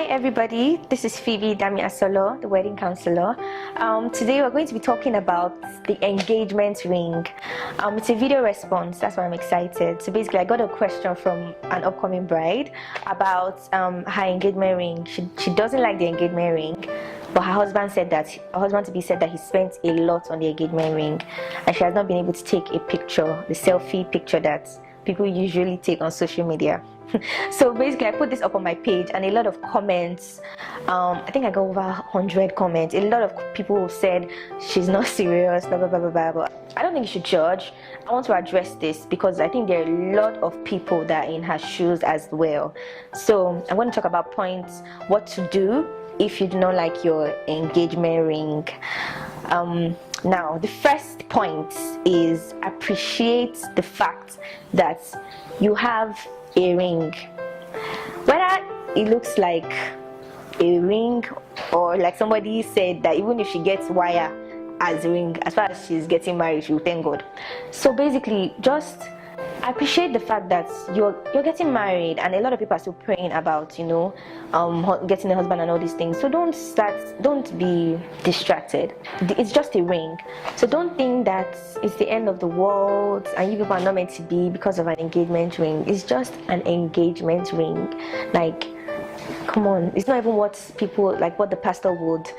everybody, this is Phoebe Damiasolo, the wedding counselor. Today we're going to be talking about the engagement ring. It's a video response, that's why I'm excited. So basically I got a question from an upcoming bride about her engagement ring. She doesn't like the engagement ring, but her husband said that he spent a lot on the engagement ring and she has not been able to take a picture, the selfie picture that people usually take on social media. So basically I put this up on my page and a lot of comments, I think I got over 100 comments. A lot of people said she's not serious, blah blah blah blah blah, but I don't think you should judge. I want to address this because I think there are a lot of people that are in her shoes as well. So I'm going to talk about points, what to do if you do not like your engagement ring. Now the first point is appreciate the fact that you have a ring, whether it looks like a ring or like somebody said that even if she gets wire as a ring, as far as she's getting married, she will thank God. So basically just appreciate the fact that you're getting married, and a lot of people are still praying about, you know, getting a husband and all these things. So don't be distracted. It's just a ring, so don't think that it's the end of the world and you people are not meant to be because of an engagement ring. It's just an engagement ring. Like, come on, it's not even what people, like what the pastor would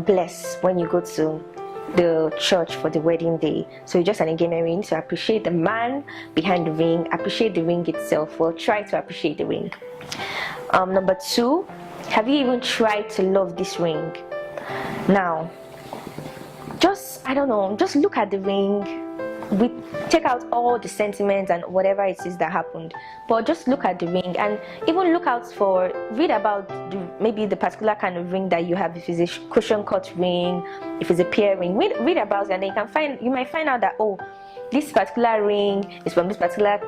bless when you go to the church for the wedding day. So it's just an engagement ring. So appreciate the man behind the ring, appreciate the ring itself, or try to appreciate the ring. Number two, have you even tried to love this ring? Now just, I don't know, just look at the ring. We take out all the sentiments and whatever it is that happened, but just look at the ring, and even look out for, read about maybe the particular kind of ring that you have. If it's a cushion cut ring, if it's a pear ring, read about it, and then you might find out that, oh, this particular ring is from this particular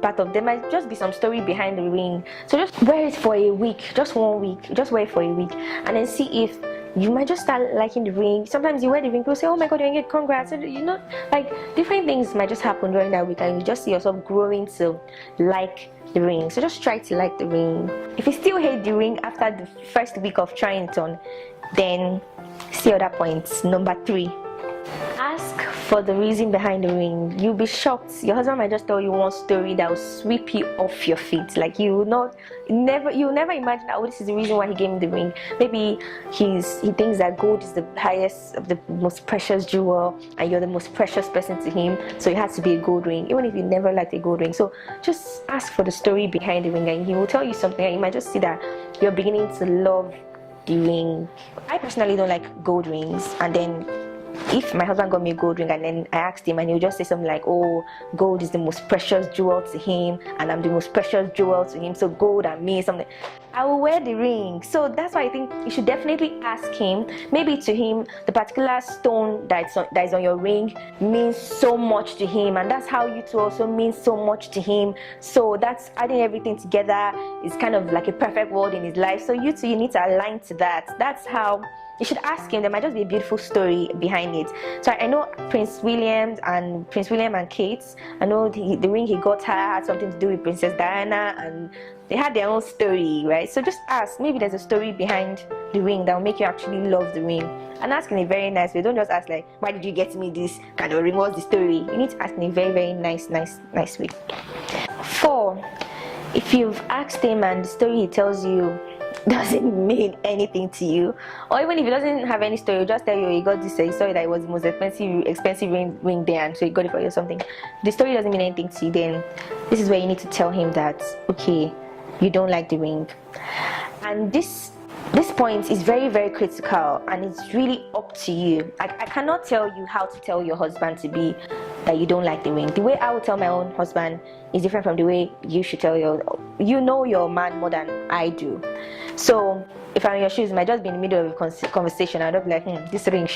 part of, there might just be some story behind the ring. So just wear it for a week, just 1 week, just wear it for a week, and then see if you might just start liking the ring. Sometimes you wear the ring, people say, oh my god, you're engaged, congrats. You know, like different things might just happen during that week, and you just see yourself growing to like the ring. So just try to like the ring. If you still hate the ring after the first week of trying it on, then see other points. Number three, ask for the reason behind the ring. You'll be shocked. Your husband might just tell you one story that will sweep you off your feet. Like you'll never imagine that, oh, this is the reason why he gave me the ring. Maybe he thinks that gold is the highest of the most precious jewel, and you're the most precious person to him, so it has to be a gold ring, even if you never liked a gold ring. So just ask for the story behind the ring, and he will tell you something, and you might just see that you're beginning to love the ring. I personally don't like gold rings, and then if my husband got me a gold ring and then I asked him, and he'll just say something like, oh, gold is the most precious jewel to him and I'm the most precious jewel to him, so gold and me, something, I will wear the ring. So that's why I think you should definitely ask him. Maybe to him the particular stone that is on your ring means so much to him, and that's how you two also mean so much to him. So that's adding everything together is kind of like a perfect world in his life. So you two, you need to align to that. That's how you should ask him. There might just be a beautiful story behind it. So I know Prince William and Kate, I know the ring he got her had something to do with Princess Diana, and they had their own story, right? So just ask. Maybe there's a story behind the ring that will make you actually love the ring. And ask in a very nice way. Don't just ask like, why did you get me this kind of ring? What's the story? You need to ask in a very, very nice way. 4, if you've asked him and the story he tells you doesn't mean anything to you, or even if it doesn't have any story, just tell you he got this, he saw that it was the most expensive ring there, and so he got it for you or something. The story doesn't mean anything to you, then this is where you need to tell him that, okay, you don't like the ring. And this point is very, very critical, and it's really up to you. I cannot tell you how to tell your husband to be that you don't like the ring. The way I would tell my own husband is different from the way you should tell your man more than I do. So if I'm in your shoes, it might just be in the middle of a conversation. I'd be like, this ring,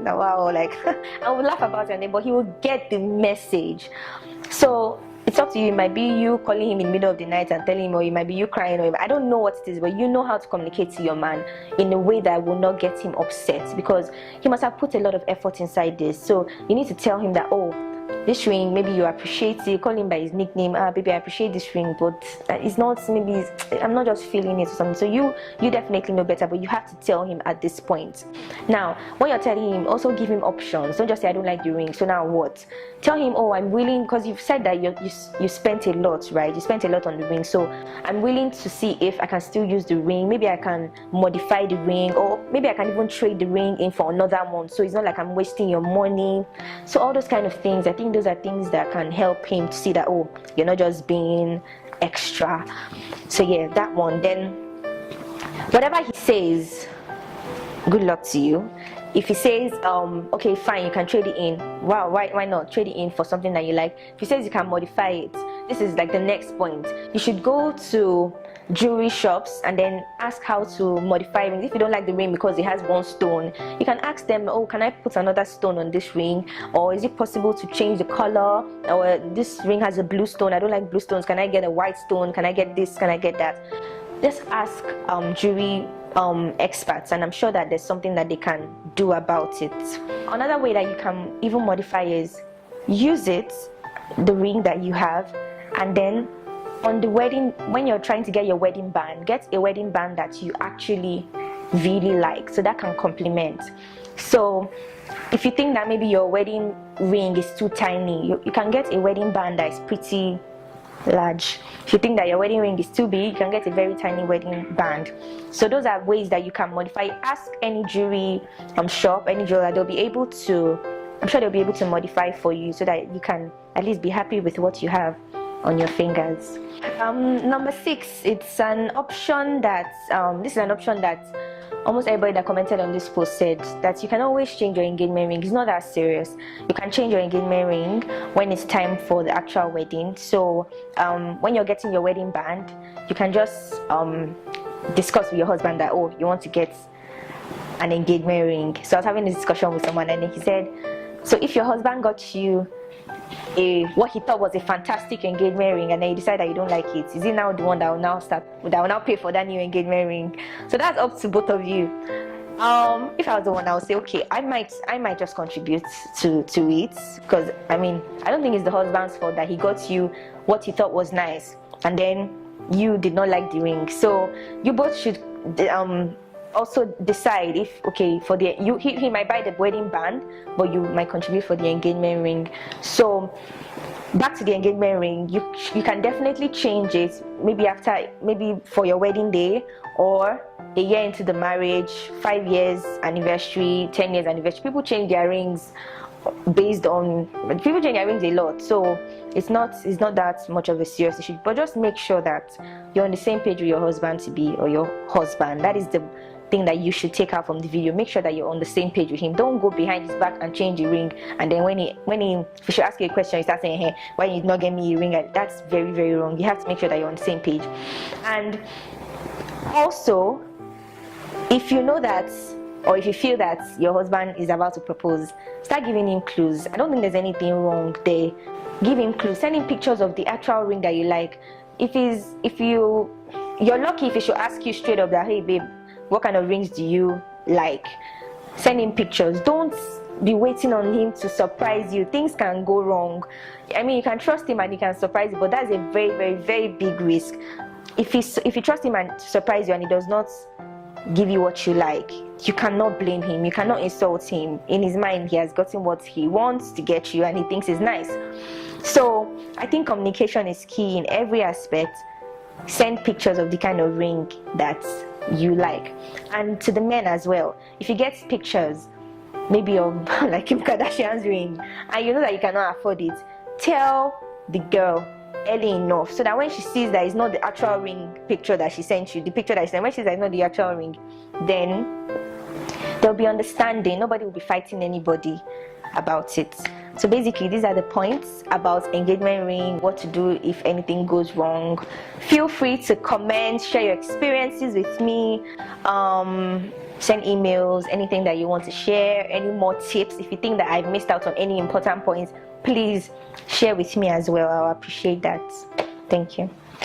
wow, like I would laugh about it, but he will get the message. So it's up to you. It might be you calling him in the middle of the night and telling him, or it might be you crying, or I don't know what it is, but you know how to communicate to your man in a way that will not get him upset, because he must have put a lot of effort inside this. So you need to tell him that, oh, this ring, maybe you appreciate it, call him by his nickname, baby, I appreciate this ring, but it's not, maybe I'm not just feeling it or something. So you definitely know better, but you have to tell him at this point. Now when you're telling him, also give him options. Don't just say I don't like the ring, so now what? Tell him, oh, I'm willing, because you've said that you spent a lot, right? You spent a lot on the ring, so I'm willing to see if I can still use the ring. Maybe I can modify the ring, or maybe I can even trade the ring in for another one, so it's not like I'm wasting your money. So all those kind of things, I think those are things that can help him to see that, oh, you're not just being extra. So yeah, that one. Then whatever he says, good luck to you. If he says okay, fine, you can trade it in, wow, why not trade it in for something that you like? If he says you can modify it, this is like the next point. You should go to jewelry shops and then ask how to modify rings. If you don't like the ring because it has one stone, you can ask them, oh, can I put another stone on this ring, or is it possible to change the color, or this ring has a blue stone, I don't like blue stones, can I get a white stone, can I get this, can I get that? Just ask jewelry experts, and I'm sure that there's something that they can do about it. Another way that you can even modify is use the ring that you have, and then on the wedding, when you're trying to get your wedding band, get a wedding band that you actually really like, so that can complement. So if you think that maybe your wedding ring is too tiny, you can get a wedding band that is pretty large. If you think that your wedding ring is too big, you can get a very tiny wedding band. So those are ways that you can modify. Ask any jewelry shop, any jeweler, they'll be able to, I'm sure they'll be able to modify for you, so that you can at least be happy with what you have on your fingers. Number 6, it's an option that this is an option that almost everybody that commented on this post said, that you can always change your engagement ring. It's not that serious. You can change your engagement ring when it's time for the actual wedding. So when you're getting your wedding band, you can just discuss with your husband that, oh, you want to get an engagement ring. So I was having this discussion with someone, and then he said, so if your husband got you what he thought was a fantastic engagement ring, and then you decide that you don't like it, is he now the one that will now pay for that new engagement ring? So that's up to both of you. If I was the one, I would say, okay, I might just contribute to it, because I mean, I don't think it's the husband's fault that he got you what he thought was nice and then you did not like the ring. So you both should also decide if, okay, for the he might buy the wedding band, but you might contribute for the engagement ring. So back to the engagement ring, you can definitely change it, maybe for your wedding day, or a year into the marriage, 5 years anniversary, 10 years anniversary. People change their rings based on, people change their rings a lot, so it's not that much of a serious issue. But just make sure that you're on the same page with your husband to be, or your husband. That is the thing that you should take out from the video. Make sure that you're on the same page with him. Don't go behind his back and change the ring, and then when he if he should ask you a question, you start saying, hey, why you not get me a ring? That's very, very wrong. You have to make sure that you're on the same page. And also, if you know that, or if you feel that your husband is about to propose, start giving him clues. I don't think there's anything wrong there. Give him clues. Send him pictures of the actual ring that you like. You're lucky if he should ask you straight up that, hey babe, what kind of rings do you like? Send him pictures. Don't be waiting on him to surprise you. Things can go wrong. I mean, you can trust him and he can surprise you, but that's a very, very, very big risk. If you trust him and surprise you and he does not give you what you like, you cannot blame him. You cannot insult him. In his mind, he has gotten what he wants to get you and he thinks is nice. So I think communication is key in every aspect. Send pictures of the kind of ring that you like. And to the men as well, if you get pictures maybe of like Kim Kardashian's ring and you know that you cannot afford it, tell the girl early enough, so that when she sees that it's not the actual ring picture that she sent you, the picture that she sent, when she sees that it's not the actual ring, then there'll be understanding. Nobody will be fighting anybody about it. So basically, these are the points about engagement ring, what to do if anything goes wrong. Feel free to comment, share your experiences with me, send emails, anything that you want to share, any more tips. If you think that I've missed out on any important points, please share with me as well. I'll appreciate that. Thank you.